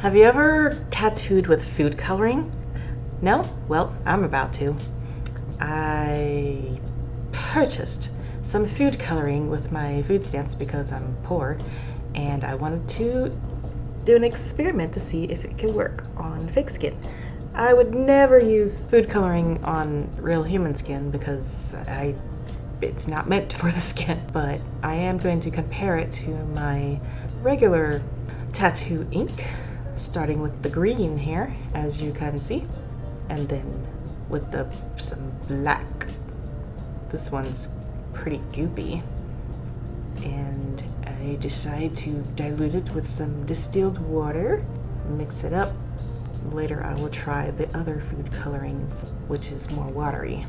Have you ever tattooed with food coloring? No? Well, I'm about to. I purchased some food coloring with my food stamps because I'm poor, and I wanted to do an experiment to see if it could work on fake skin. I would never use food coloring on real human skin because it's not meant for the skin, but I am going to compare it to my regular tattoo ink, starting with the green here, as you can see, and then with some black. This one's pretty goopy, and I decide to dilute it with some distilled water, mix it up. Later I will try the other food colorings, which is more watery.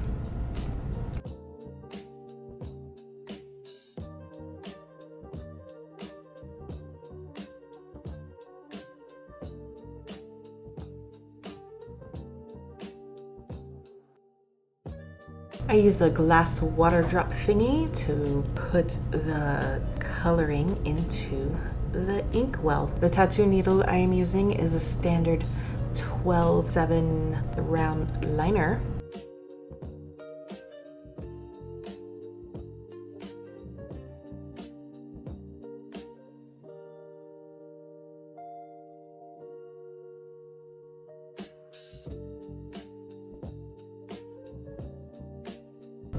I use a glass water drop thingy to put the coloring into the ink well. The tattoo needle I am using is a standard 12/7 round liner.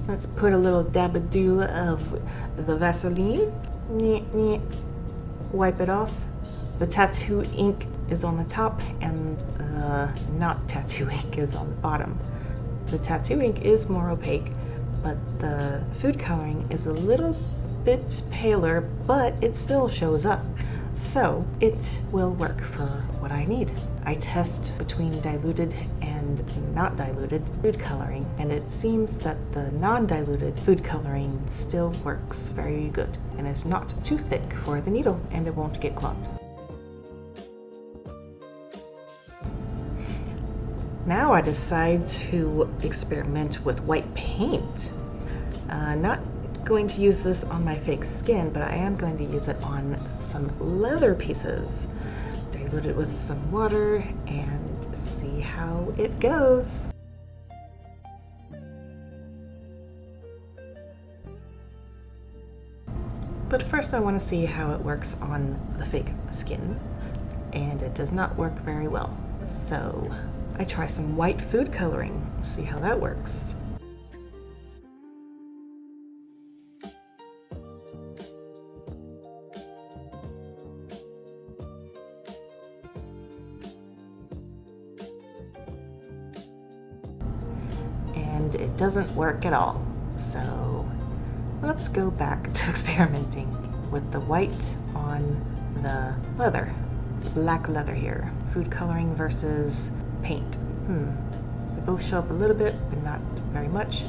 Let's put a little dab-a-doo of the Vaseline. Wipe it off. The tattoo ink is on the top and the not tattoo ink is on the bottom. The tattoo ink is more opaque, but the food coloring is a little bit paler, but it still shows up. So it will work for what I need. I test between diluted and not diluted food coloring, and it seems that the non-diluted food coloring still works very good and is not too thick for the needle, and it won't get clogged. Now I decide to experiment with white paint. Not going to use this on my fake skin, but I am going to use it on some leather pieces. Dilute it with some water and see how it goes. But first I want to see how it works on the fake skin, and it does not work very well. So I try some white food coloring, see how that works. And it doesn't work at all. So let's go back to experimenting with the white on the leather. It's black leather here. Food coloring versus paint. They both show up a little bit, but not very much.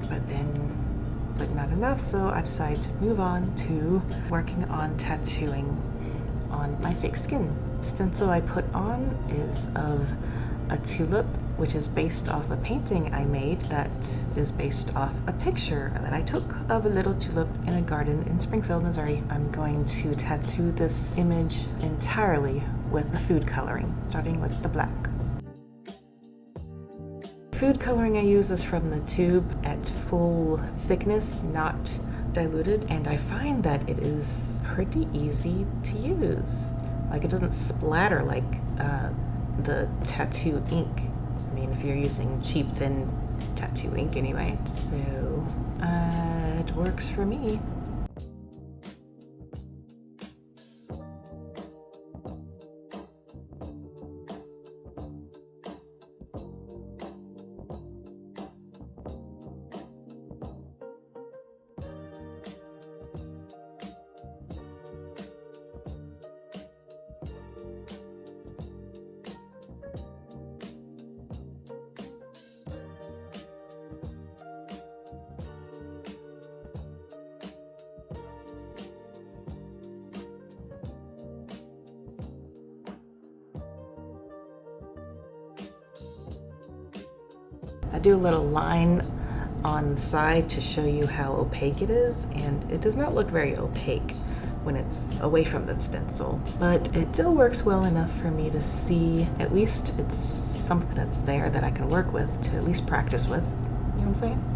But not enough, so I decided to move on to working on tattooing on my fake skin. The stencil I put on is of a tulip, which is based off a painting I made that is based off a picture that I took of a little tulip in a garden in Springfield, Missouri. I'm going to tattoo this image entirely with the food coloring, starting with the black. Food coloring I use is from the tube at full thickness, not diluted, and I find that it is pretty easy to use. Like, it doesn't splatter like the tattoo ink. I mean, if you're using cheap, thin tattoo ink anyway. So it works for me. I do a little line on the side to show you how opaque it is, and it does not look very opaque. when it's away from the stencil, but it still works well enough for me to see at least it's something that's there that I can work with, to at least practice with. You know what I'm saying?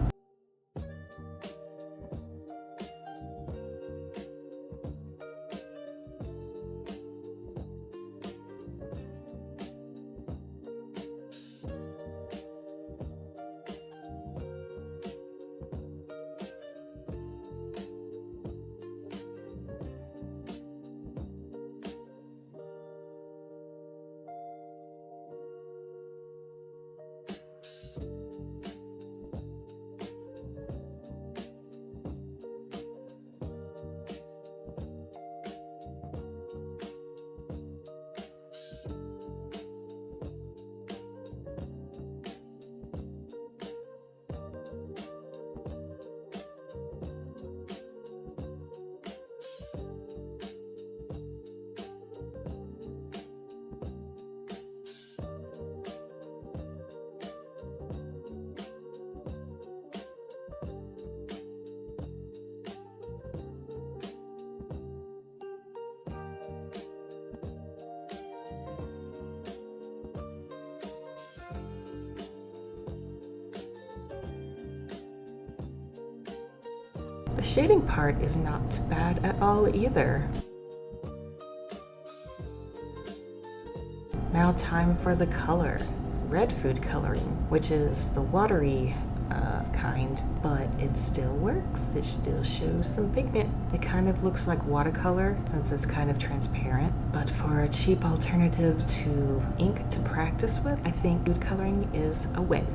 The shading part is not bad at all either. Now time for the color. Red food coloring, which is the watery kind, but it still works. It still shows some pigment. It kind of looks like watercolor since it's kind of transparent, but for a cheap alternative to ink to practice with, I think food coloring is a win.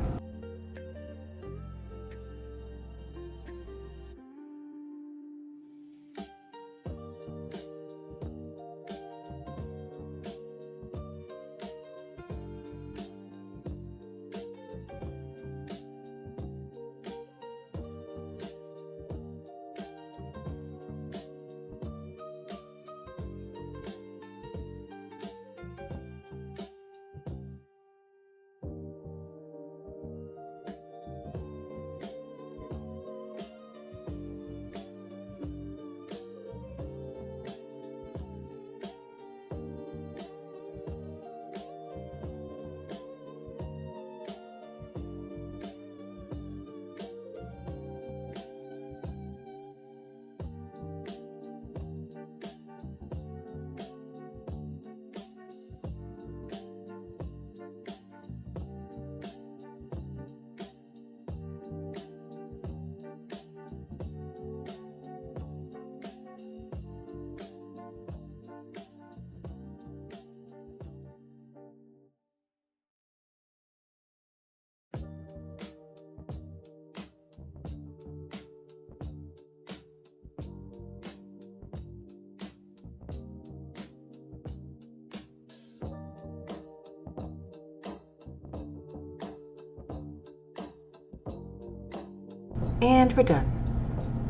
And we're done.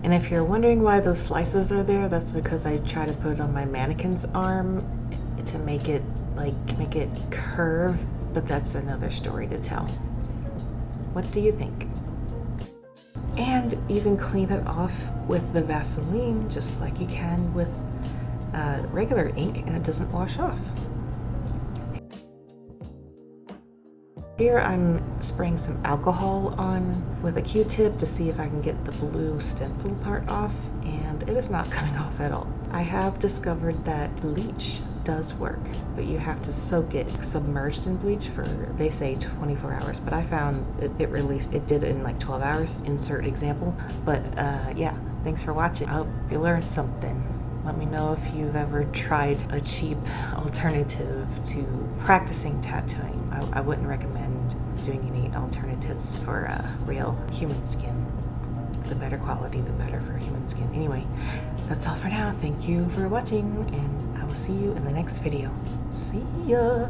And if you're wondering why those slices are there, that's because I try to put it on my mannequin's arm to make it curve, but that's another story to tell. What do you think? And you can clean it off with the Vaseline just like you can with regular ink, and it doesn't wash off. Here I'm spraying some alcohol on with a Q-tip to see if I can get the blue stencil part off, and it is not coming off at all. I have discovered that bleach does work, but you have to soak it submerged in bleach for, they say, 24 hours, but I found it did it in like 12 hours, insert example. But yeah, thanks for watching. I hope you learned something. Let me know if you've ever tried a cheap alternative to practicing tattooing. I wouldn't recommend doing any alternatives for real human skin. The better quality, the better for human skin. Anyway, that's all for now. Thank you for watching, and I will see you in the next video. See ya!